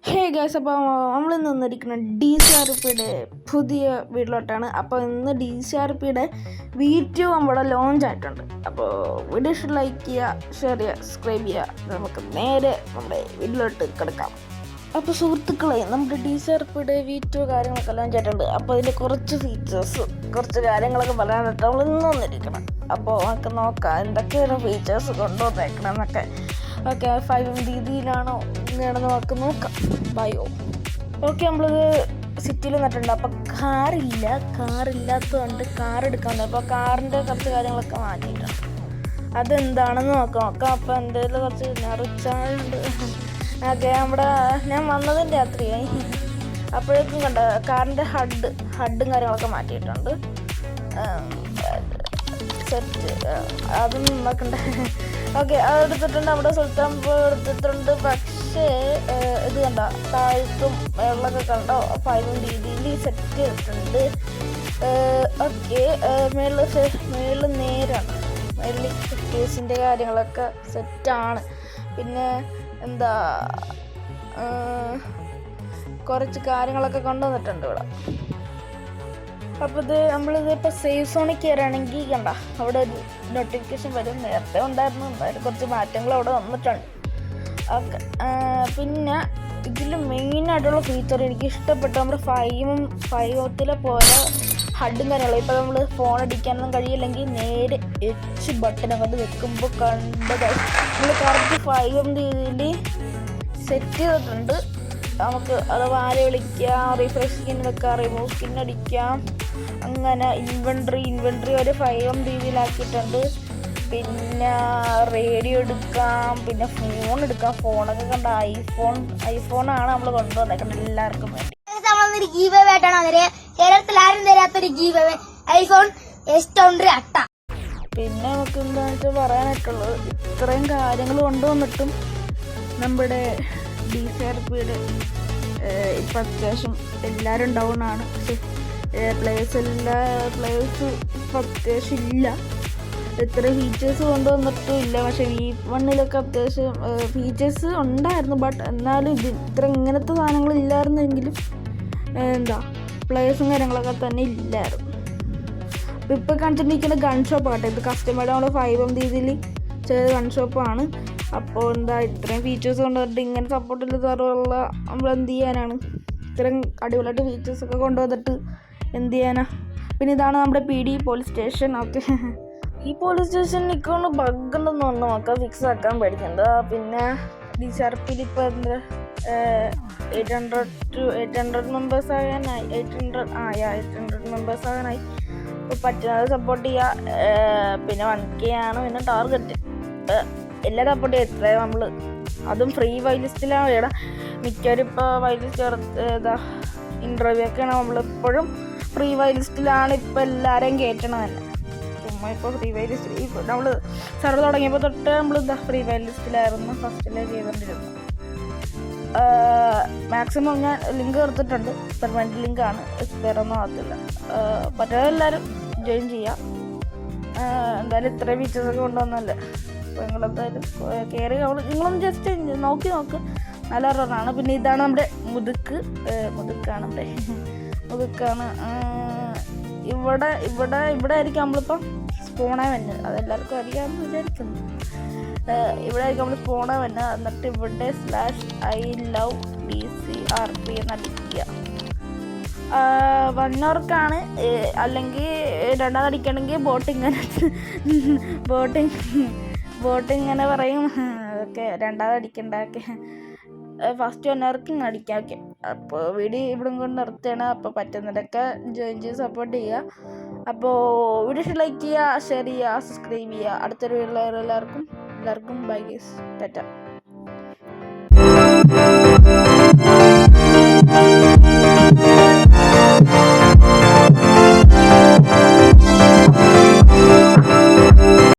Hey guys, അപ്പോൾ നമ്മളിന്ന് വന്നിരിക്കുന്ന DCRPയുടെ പുതിയ വീഡിയോയിലോട്ടാണ്. അപ്പോൾ ഇന്ന് DCRPയുടെ V2 നമ്മുടെ ലോഞ്ച് ആയിട്ടുണ്ട്. അപ്പോൾ വീഡിയോ ഇഷ്ടം ലൈക്ക് ചെയ്യുക, ഷെയർ ചെയ്യുക, സബ്സ്ക്രൈബ് ചെയ്യുക. നമുക്ക് നേരെ നമ്മുടെ വീഡിയോയിലോട്ട് കിടക്കാം. അപ്പോൾ സുഹൃത്തുക്കളെ, നമ്മുടെ DCRPയുടെ V2 കാര്യങ്ങളൊക്കെ ലോഞ്ച് ആയിട്ടുണ്ട്. അപ്പോൾ അതിൻ്റെ കുറച്ച് ഫീച്ചേഴ്സ്, കുറച്ച് കാര്യങ്ങളൊക്കെ പറയാനായിട്ട് നമ്മൾ ഇന്ന് വന്നിരിക്കണം. അപ്പോൾ നമുക്ക് നോക്കാം എന്തൊക്കെയാണ് ഫീച്ചേഴ്സ് കൊണ്ടുവന്നേക്കണം എന്നൊക്കെ. ഓക്കെ, 5M രീതിയിലാണോ ഇങ്ങനെയാണെന്ന് നമുക്ക് നോക്കാം. ബയോ ഓക്കെ, നമ്മളിത് സിറ്റിയിൽ നിന്നിട്ടുണ്ട്. അപ്പോൾ കാറില്ലാത്തതുകൊണ്ട് കാർ എടുക്കാൻ. അപ്പോൾ കാറിൻ്റെ കുറച്ച് കാര്യങ്ങളൊക്കെ മാറ്റിയിട്ടുണ്ട്. അതെന്താണെന്ന് നോക്കാം. അപ്പോൾ എന്തെങ്കിലും കുറച്ച് റിച്ചാർജുണ്ട്. ഓക്കെ, ഞാൻ വന്നതിൻ്റെ രാത്രിയായി. അപ്പോഴേക്കും കണ്ട കാറിൻ്റെ ഹഡും കാര്യങ്ങളൊക്കെ മാറ്റിയിട്ടുണ്ട്. സെറ്റ് അതും നോക്കണ്ട. ഓക്കെ, അതെടുത്തിട്ടുണ്ട്. അവിടെ സുൽത്താൻ എടുത്തിട്ടുണ്ട്. പക്ഷേ ഇത് കണ്ട താഴത്തും വെള്ളമൊക്കെ കണ്ടോ. 5M രീതിയിൽ സെറ്റ് ചെയ്തിട്ടുണ്ട്. ഓക്കെ, മേളിൽ നേരാണ്. മേളിൽ കേസിൻ്റെ കാര്യങ്ങളൊക്കെ സെറ്റാണ്. പിന്നെ എന്താ കുറച്ച് കാര്യങ്ങളൊക്കെ കൊണ്ടുവന്നിട്ടുണ്ട് ഇവിടെ. അപ്പോൾ നമ്മളിതിപ്പോൾ സേഫ് സോണിൽ കയറുകയാണെങ്കിൽ കണ്ട അവിടെ ഒരു നോട്ടിഫിക്കേഷൻ വരും. നേരത്തെ ഉണ്ടായിരുന്നു, എന്തായാലും കുറച്ച് മാറ്റങ്ങൾ അവിടെ വന്നിട്ടുണ്ട്. ഓക്കെ, പിന്നെ ഇതിൽ മെയിനായിട്ടുള്ള ഫീച്ചർ എനിക്ക് ഇഷ്ടപ്പെട്ട നമ്മുടെ 5M പോലെ ഹഡും കാര്യങ്ങളും. ഇപ്പോൾ നമ്മൾ ഫോൺ അടിക്കാനൊന്നും കഴിയില്ലെങ്കിൽ നേരെ H ബട്ടൺ കൊണ്ട് വെക്കുമ്പോൾ കണ്ടത് നമ്മൾ കറക്റ്റ് 5M രീതിയിൽ സെറ്റ് ചെയ്തിട്ടുണ്ട്. നമുക്ക് അത് വാല വിളിക്കാം, റീഫ്രഷ് സ്കിൻ വെക്കാം, റിമൂവ് സ്കിൻ അടിക്കാം. അങ്ങനെ ഇൻവെൻട്രി ഒരു 5M രീതിയിലാക്കിയിട്ടുണ്ട്. പിന്നെ റേഡിയോ എടുക്കാം, പിന്നെ ഫോൺ എടുക്കാം. ഫോണൊക്കെ കണ്ട ഐഫോണാണ് നമ്മൾ കൊണ്ടുവന്നേക്കുന്നത് എല്ലാവർക്കും വേണ്ടി. പിന്നെ നമുക്ക് എന്താണെന്ന് വെച്ചാൽ പറയാനായിട്ടുള്ളത്, ഇത്രയും കാര്യങ്ങൾ കൊണ്ടുവന്നിട്ടും നമ്മുടെ DCRPയുടെ ഇപ്പം അത്യാവശ്യം എല്ലാവരും ഡൗൺ ആണ്. പക്ഷേ പ്ലേയേഴ്സ് ഇപ്പം അത്യാവശ്യം ഇല്ല. ഇത്ര ഫീച്ചേഴ്സ് കൊണ്ടുവന്നിട്ടും ഇല്ല. പക്ഷേ V1 അത്യാവശ്യം ഫീച്ചേഴ്സ് ഉണ്ടായിരുന്നു. ബട്ട് എന്നാലും ഇങ്ങനത്തെ സാധനങ്ങൾ ഇല്ലായിരുന്നെങ്കിലും പ്ലേയേഴ്സും കാര്യങ്ങളൊക്കെ തന്നെ ഇല്ലായിരുന്നു. അപ്പോൾ ഇപ്പോൾ കാണിച്ചിട്ടിരിക്കുന്ന ഗൺ ഷോപ്പ് ആട്ടെ. ഇത് കസ്റ്റമേഡ് നമ്മൾ 5M രീതിയിൽ ചെയ്ത ഗൺ ഷോപ്പാണ്. അപ്പോൾ ഇത്രയും ഫീച്ചേഴ്സ് കൊണ്ടുവന്നിട്ട് ഇങ്ങനെ സപ്പോർട്ടില്ല സാറുള്ള നമ്മൾ എന്ത് ചെയ്യാനാണ്? ഇത്രയും അടിപൊളിയായിട്ട് ഫീച്ചേഴ്സൊക്കെ കൊണ്ടുവന്നിട്ട് എന്ത് ചെയ്യാനാ? പിന്നെ ഇതാണ് നമ്മുടെ PD പോലീസ് സ്റ്റേഷൻ. ഓക്കെ, ഈ പോലീസ് സ്റ്റേഷൻ നിൽക്കുന്ന ബഗ്ഗുണ്ടെന്ന് പറഞ്ഞു നമുക്ക് ഫിക്സ് ആക്കാൻ പേടിക്കണ്ട. പിന്നെ DCRPയിൽ ഇപ്പോൾ 800 മെമ്പേഴ്സ് ആകാനായി. 800 മെമ്പേഴ്സ് ആകാനായി. ഇപ്പോൾ പറ്റുന്നത് സപ്പോർട്ട് ചെയ്യുക. പിന്നെ 1K ആണ് പിന്നെ ടാർഗറ്റ്. എല്ലാ സപ്പോർട്ട് ചെയ്യുക. എത്രയും നമ്മൾ അതും ഫ്രീ വൈലിസ്റ്റിലാണ് ഇവിടെ. മിക്കവരും ഇപ്പോൾ വൈലിസ്റ്റ് ഇൻ്റർവ്യൂ ഒക്കെയാണ്. നമ്മളിപ്പോഴും ഫ്രീ വൈലിസ്റ്റിലാണ് ഇപ്പോൾ എല്ലാവരെയും കയറ്റണം തന്നെ. ചുമ്മാ ഇപ്പോൾ ഫ്രീ വൈലിസ്റ്റ് നമ്മൾ സർവർ തുടങ്ങിയപ്പോൾ തൊട്ട് നമ്മൾ ഫ്രീ വൈലിസ്റ്റിലായിരുന്നു ഫസ്റ്റിലേ ചെയ്തുകൊണ്ടിരുന്നത്. മാക്സിമം ഞാൻ ലിങ്ക് എടുത്തിട്ടുണ്ട്. പെർമനൻറ്റ് ലിങ്കാണ്, എക്സ്പയർ ഒന്നും ആകത്തില്ല. പറ്റുന്ന എല്ലാവരും ജോയിൻ ചെയ്യാം. എന്തായാലും ഇത്രയും ഫീച്ചേഴ്സൊക്കെ കൊണ്ടുവന്നല്ലേ. അപ്പോൾ നിങ്ങളെന്തായാലും കയറി നിങ്ങളൊന്ന് ജസ്റ്റ് നോക്ക്. നല്ല റണ്ണാണ്. പിന്നെ ഇതാണ് നമ്മുടെ മുതുക്കാണ്. ഇവിടെ ആയിരിക്കും നമ്മളിപ്പം സ്പോണാൻ വരുന്നത്. അതെല്ലാവർക്കും അറിയാമെന്ന് വിചാരിക്കുന്നു. ഇവിടെ ആയിരിക്കും നമ്മൾ സ്പോണാൻ വരുന്നത്. എന്നിട്ട് ഇവിടെ /I love DCRP എന്നടിക്കുക. 1 hourക്കാണ്. അല്ലെങ്കിൽ രണ്ടാമത് അടിക്കണമെങ്കിൽ ബോട്ട് ഇങ്ങനെ പറയും. ഓക്കെ, രണ്ടാമത് അടിക്കണ്ട. ഓക്കെ, ഫസ്റ്റ് 1 hourക്ക് അടിക്കാം. ഓക്കെ, അപ്പോൾ വീഡിയോ ഇവിടെ കൊണ്ട് നിർത്തുകയാണ്. അപ്പോൾ പറ്റുന്നതൊക്കെ ജോയിൻ ചെയ്ത് സപ്പോർട്ട് ചെയ്യുക. അപ്പോൾ വീഡിയോ ലൈക്ക് ചെയ്യുക, ഷെയർ ചെയ്യുക, സബ്സ്ക്രൈബ് ചെയ്യുക. അടുത്തൊരു വീഡിയോ എല്ലാവർക്കും ബൈ ഗൈസ്, ടാറ്റ.